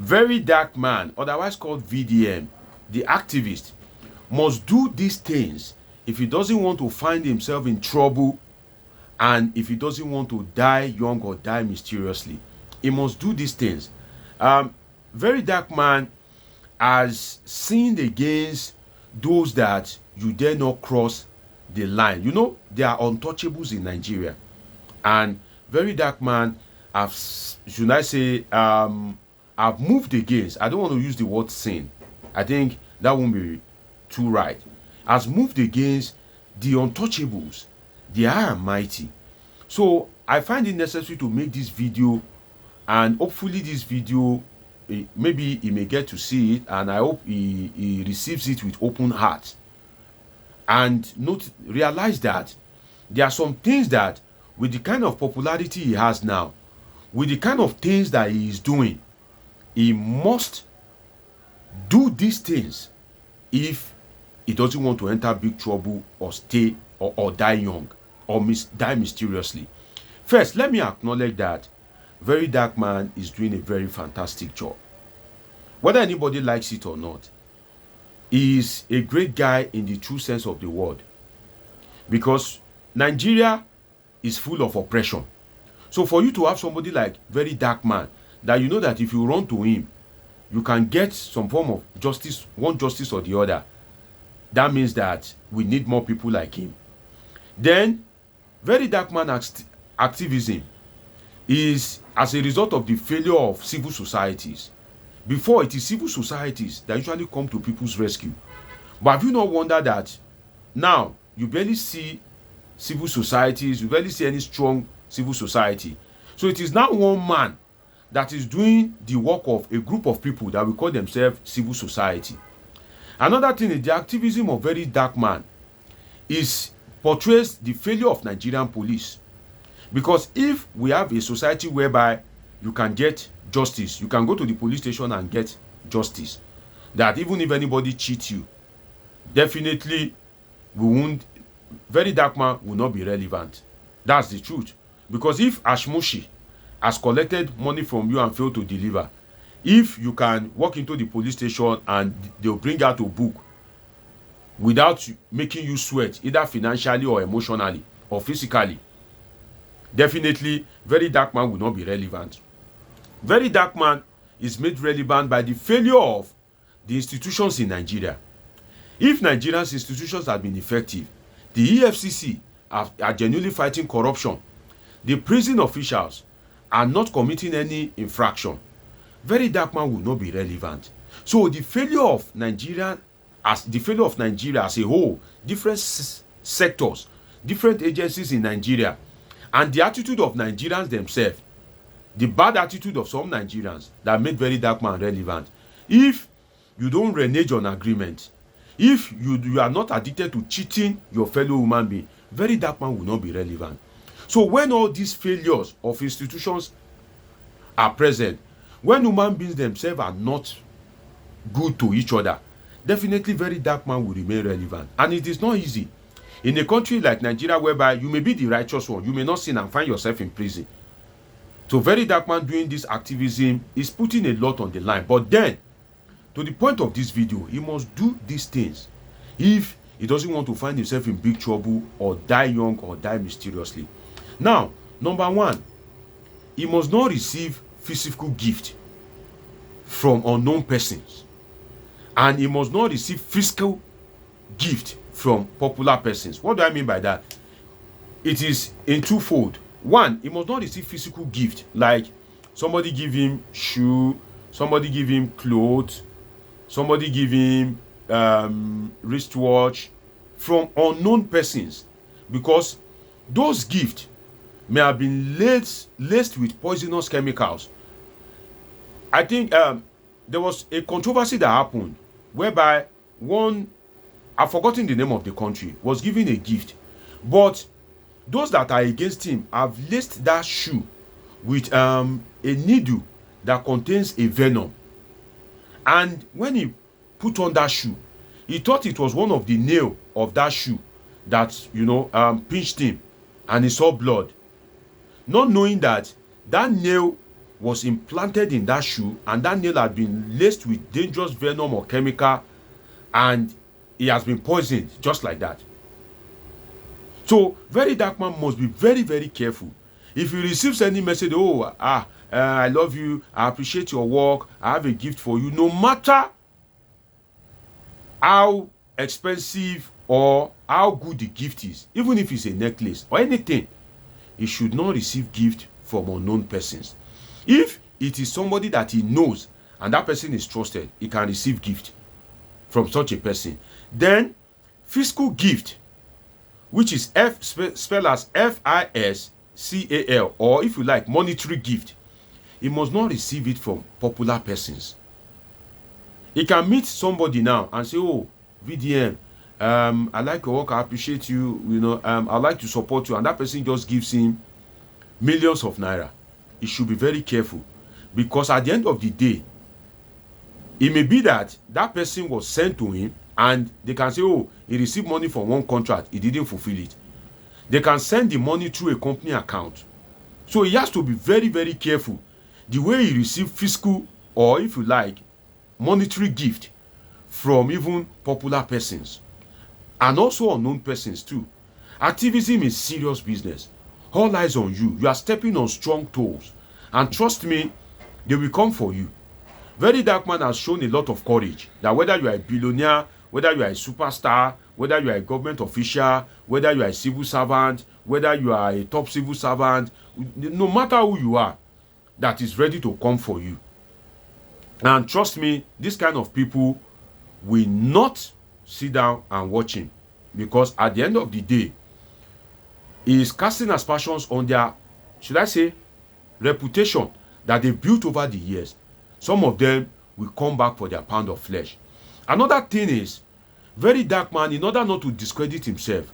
VeryDarkMan, otherwise called VDM, the activist, must do these things if he doesn't want to find himself in trouble and if he doesn't want to die young or die mysteriously. He must do these things. VeryDarkMan has sinned against those that you dare not cross the line. You know, there are untouchables in Nigeria, and VeryDarkMan have, should I say, have moved against. I don't want to use the word sin. I think that won't be too right. Has moved against the untouchables, the high and mighty. So I find it necessary to make this video, and hopefully this video, maybe he may get to see it, and I hope he receives it with open heart and realize that there are some things that, with the kind of popularity he has now, with the kind of things that he is doing, he must do these things if he doesn't want to enter big trouble or stay or die young or die mysteriously. First, let me acknowledge that VeryDarkMan is doing a very fantastic job. Whether anybody likes it or not, he is a great guy in the true sense of the word, because Nigeria is full of oppression. So for you to have somebody like VeryDarkMan, that you know that if you run to him, you can get some form of justice, one justice or the other, that means that we need more people like him. Then VeryDarkMan activism is as a result of the failure of civil societies. Before, it is civil societies that usually come to people's rescue. But have you not wondered that now you barely see civil societies, you barely see any strong civil society. So it is now one man that is doing the work of a group of people that we call themselves civil society. Another thing is the activism of VeryDarkMan portrays the failure of Nigerian police. Because if we have a society whereby you can get justice, you can go to the police station and get justice, that even if anybody cheats you, definitely VeryDarkMan will not be relevant. That's the truth. Because if Ashmushi has collected money from you and failed to deliver, if you can walk into the police station and they'll bring out a book without making you sweat, either financially or emotionally or physically, definitely VeryDarkMan will not be relevant. VeryDarkMan is made relevant by the failure of the institutions in Nigeria. If Nigeria's institutions had been effective, the EFCC are genuinely fighting corruption, the prison officials are not committing any infraction, VeryDarkMan will not be relevant. So the failure of Nigeria as a whole, different sectors, different agencies in Nigeria, and the attitude of Nigerians themselves, the bad attitude of some Nigerians, that made VeryDarkMan relevant. If you don't renege on agreement, if you are not addicted to cheating your fellow human being, VeryDarkMan will not be relevant. So when all these failures of institutions are present, when human beings themselves are not good to each other, definitely VeryDarkMan will remain relevant. And it is not easy. In a country like Nigeria, whereby you may be the righteous one, you may not sin and find yourself in prison. So VeryDarkMan doing this activism is putting a lot on the line. But then, to the point of this video, he must do these things if he doesn't want to find himself in big trouble or die young or die mysteriously. Now, number one, he must not receive physical gift from unknown persons, and he must not receive physical gift from popular persons. What do I mean by that? It is in twofold. One, he must not receive physical gift, like somebody give him shoe, somebody give him clothes, somebody give him wristwatch from unknown persons, because those gifts may have been laced with poisonous chemicals. I think there was a controversy that happened whereby one, I've forgotten the name of the country, was given a gift, but those that are against him have laced that shoe with a needle that contains a venom. And when he put on that shoe, he thought it was one of the nail of that shoe that, pinched him, and he saw blood, not knowing that that nail was implanted in that shoe, and that nail had been laced with dangerous venom or chemical, and he has been poisoned just like that. So VeryDarkMan must be very, very careful. If he receives any message, I love you, I appreciate your work, I have a gift for you, no matter how expensive or how good the gift is, even if it's a necklace or anything, he should not receive gift from unknown persons. If it is somebody that he knows and that person is trusted, he can receive gift from such a person. Then fiscal gift, which is spelled as FISCAL, or if you like, monetary gift, he must not receive it from popular persons. He can meet somebody now and say, oh, VDM, I like your work, I appreciate you, I'd like to support you, and that person just gives him millions of naira. He should be very careful, because at the end of the day, it may be that that person was sent to him and they can say, oh, he received money from one contract, he didn't fulfill it. They can send the money through a company account. So he has to be very, very careful the way he receives fiscal, or if you like, monetary gift from even popular persons and also unknown persons too. Activism is serious business. All eyes on you. You are stepping on strong toes, and trust me, they will come for you. VeryDarkMan has shown a lot of courage, that whether you are a billionaire, whether you are a superstar, whether you are a government official, whether you are a civil servant, whether you are a top civil servant, no matter who you are, that is ready to come for you. And trust me, this kind of people will not sit down and watch him, because at the end of the day, he is casting aspersions on their, should I say, reputation that they built over the years. Some of them will come back for their pound of flesh. Another thing is, VeryDarkMan, in order not to discredit himself,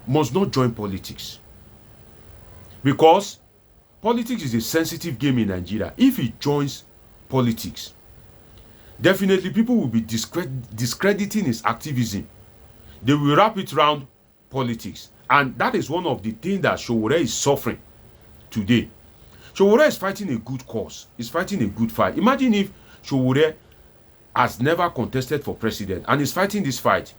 must not join politics, because politics is a sensitive game in Nigeria. If he joins politics, definitely people will be discrediting his activism. They will wrap it around politics, and that is one of the things that Sowore is suffering today. Sowore is fighting a good cause. He's fighting a good fight. Imagine if Sowore has never contested for president and is fighting this fight.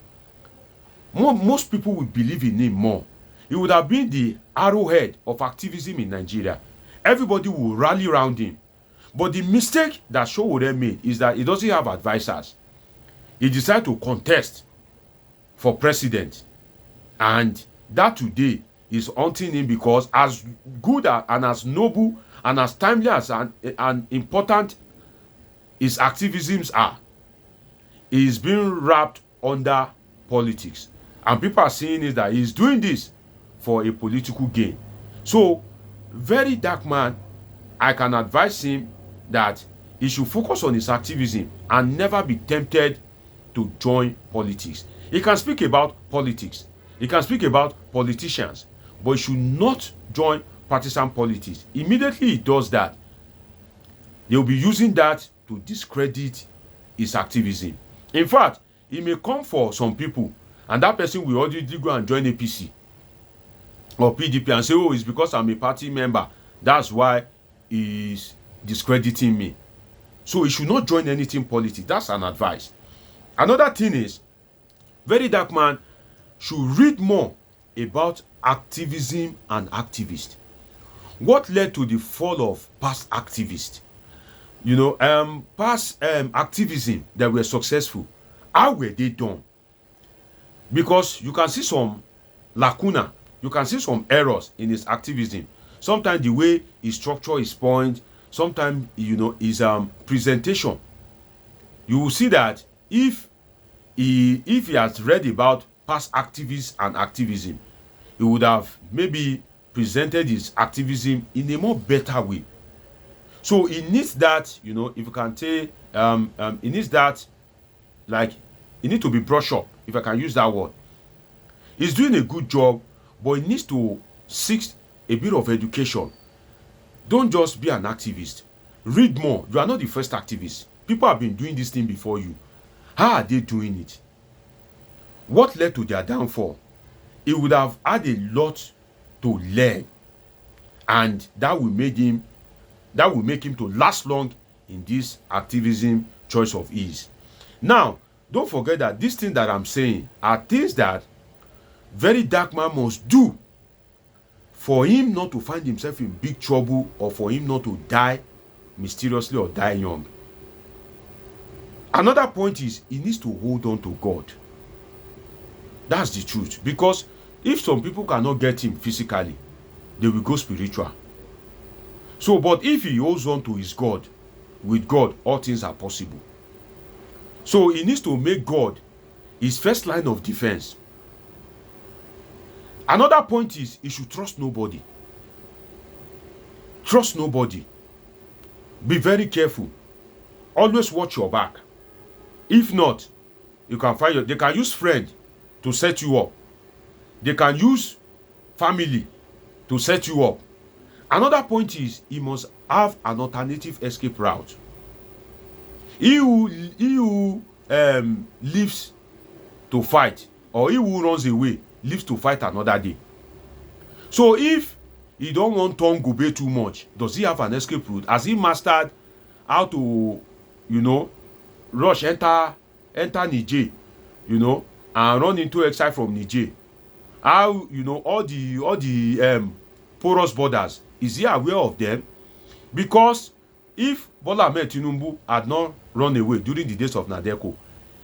Most people would believe in him more. He would have been the arrowhead of activism in Nigeria. Everybody will rally around him. But the mistake that Sowore made is that he doesn't have advisors. He decided to contest for president, and that today is haunting him, because as good and as noble and as timely as and important his activisms are, he is being wrapped under politics, and people are seeing is that he is doing this for a political gain. So VeryDarkMan, I can advise him that he should focus on his activism and never be tempted to join politics. He can speak about politics, he can speak about politicians, but he should not join partisan politics. Immediately he does that, they will be using that to discredit his activism. In fact, he may come for some people, and that person will already go and join APC or PDP and say, oh, it's because I'm a party member, that's why he's discrediting me. So he should not join anything politics. That's an advice. Another thing is, VeryDarkMan should read more about activism and activists. What led to the fall of past activists? Past activism that were successful, how were they done? Because you can see some lacuna, you can see some errors in his activism. Sometimes the way he structure his point, sometimes his presentation. You will see that if he has read about past activists and activism, he would have maybe presented his activism in a more better way. So he needs that, if you can say, he needs that, like, he needs to be brushed up, if I can use that word. He's doing a good job, but he needs to seek a bit of education. Don't just be an activist. Read more. You are not the first activist. People have been doing this thing before you. How are they doing it? What led to their downfall? He would have had a lot to learn, and that will make him that will make him to last long in this activism choice of ease. Now, don't forget that these things that I'm saying are things that VeryDarkMan must do for him not to find himself in big trouble, or for him not to die mysteriously or die young. Another point is he needs to hold on to God. That's the truth. Because if some people cannot get him physically, they will go spiritual. So, but if he holds on to his God, with God, all things are possible. So he needs to make God his first line of defense. Another point is he should trust nobody. Trust nobody. Be very careful. Always watch your back. If not, you can find they can use friend to set you up. They can use family to set you up. Another point is he must have an alternative escape route. He who lives to fight, or he who runs away lives to fight another day. So if he don't want Tom Gobe too much, does he have an escape route? Has he mastered how to, rush, enter Niger, and run into exile from Niger? How, all the porous borders, is he aware of them? Because if Bola Ahmed Tinubu had not run away during the days of Nadeko,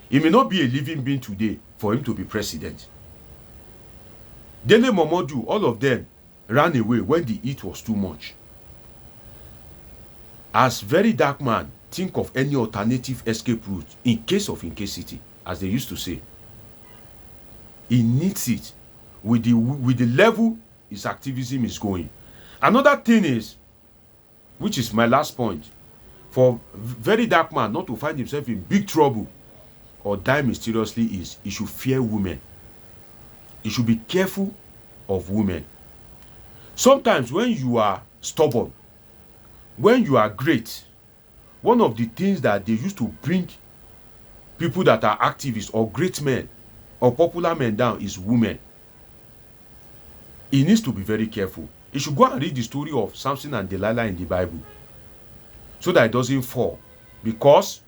he may not be a living being today for him to be president. Dele Momodu, all of them ran away when the heat was too much. As VeryDarkMan, think of any alternative escape route in case of incasity, as they used to say. He needs it with the level his activism is going. Another thing is, which is my last point, for VeryDarkMan not to find himself in big trouble or die mysteriously, is he should fear women. He should be careful of women. Sometimes when you are stubborn, when you are great, one of the things that they used to bring people that are activists or great men or popular men down is women. He needs to be very careful. He should go and read the story of Samson and Delilah in the Bible so that it doesn't fall. Because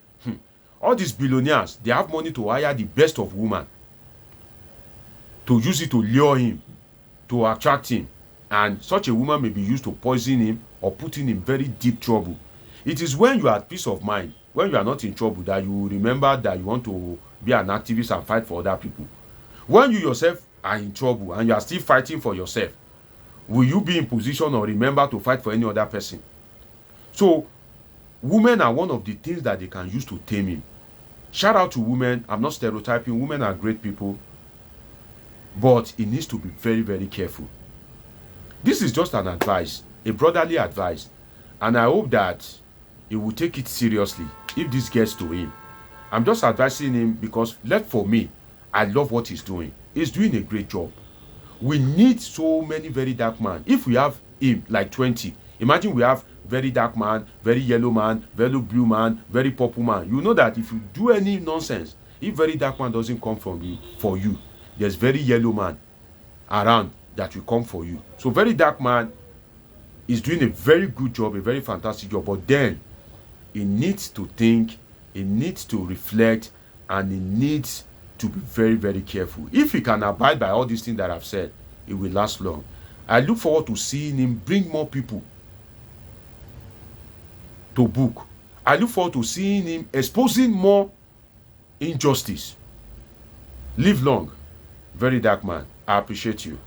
all these billionaires, they have money to hire the best of women, to use it to lure him, to attract him. And such a woman may be used to poison him or put him in very deep trouble. It is when you are at peace of mind, when you are not in trouble, that you remember that you want to be an activist and fight for other people. When you yourself are in trouble and you are still fighting for yourself, will you be in position or remember to fight for any other person? So, women are one of the things that they can use to tame him. Shout out to women. I'm not stereotyping. Women are great people. But he needs to be very, very careful. This is just an advice, a brotherly advice. And I hope that he will take it seriously if this gets to him. I'm just advising him because, for me, I love what he's doing. He's doing a great job. We need so many VeryDarkMan. If we have him like 20, imagine we have VeryDarkMan, Very Yellow Man, Very Blue Man, Very Purple Man. You know that if you do any nonsense, if VeryDarkMan doesn't come from you, for you, there's Very Yellow Man around that will come for you. So VeryDarkMan is doing a very good job, a very fantastic job. But then he needs to think, he needs to reflect, and he needs to be very, very careful. If he can abide by all these things that I've said, it will last long. I look forward to seeing him bring more people to book. I look forward to seeing him exposing more injustice. Live long, VeryDarkMan. I appreciate you.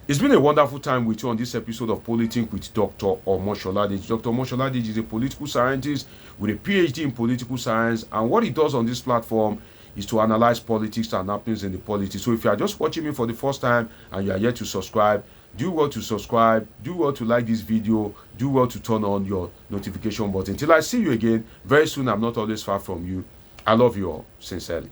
It's been a wonderful time with you on this episode of Politics with Dr. Omosholadej. Dr. Omosholadej is a political scientist with a PhD in political science, and what he does on this platform is to analyze politics and happenings in the politics. So if you are just watching me for the first time and you are yet to subscribe, do well to subscribe, do well to like this video, do well to turn on your notification button. Till I see you again very soon. I'm not always far from you. I love you all sincerely.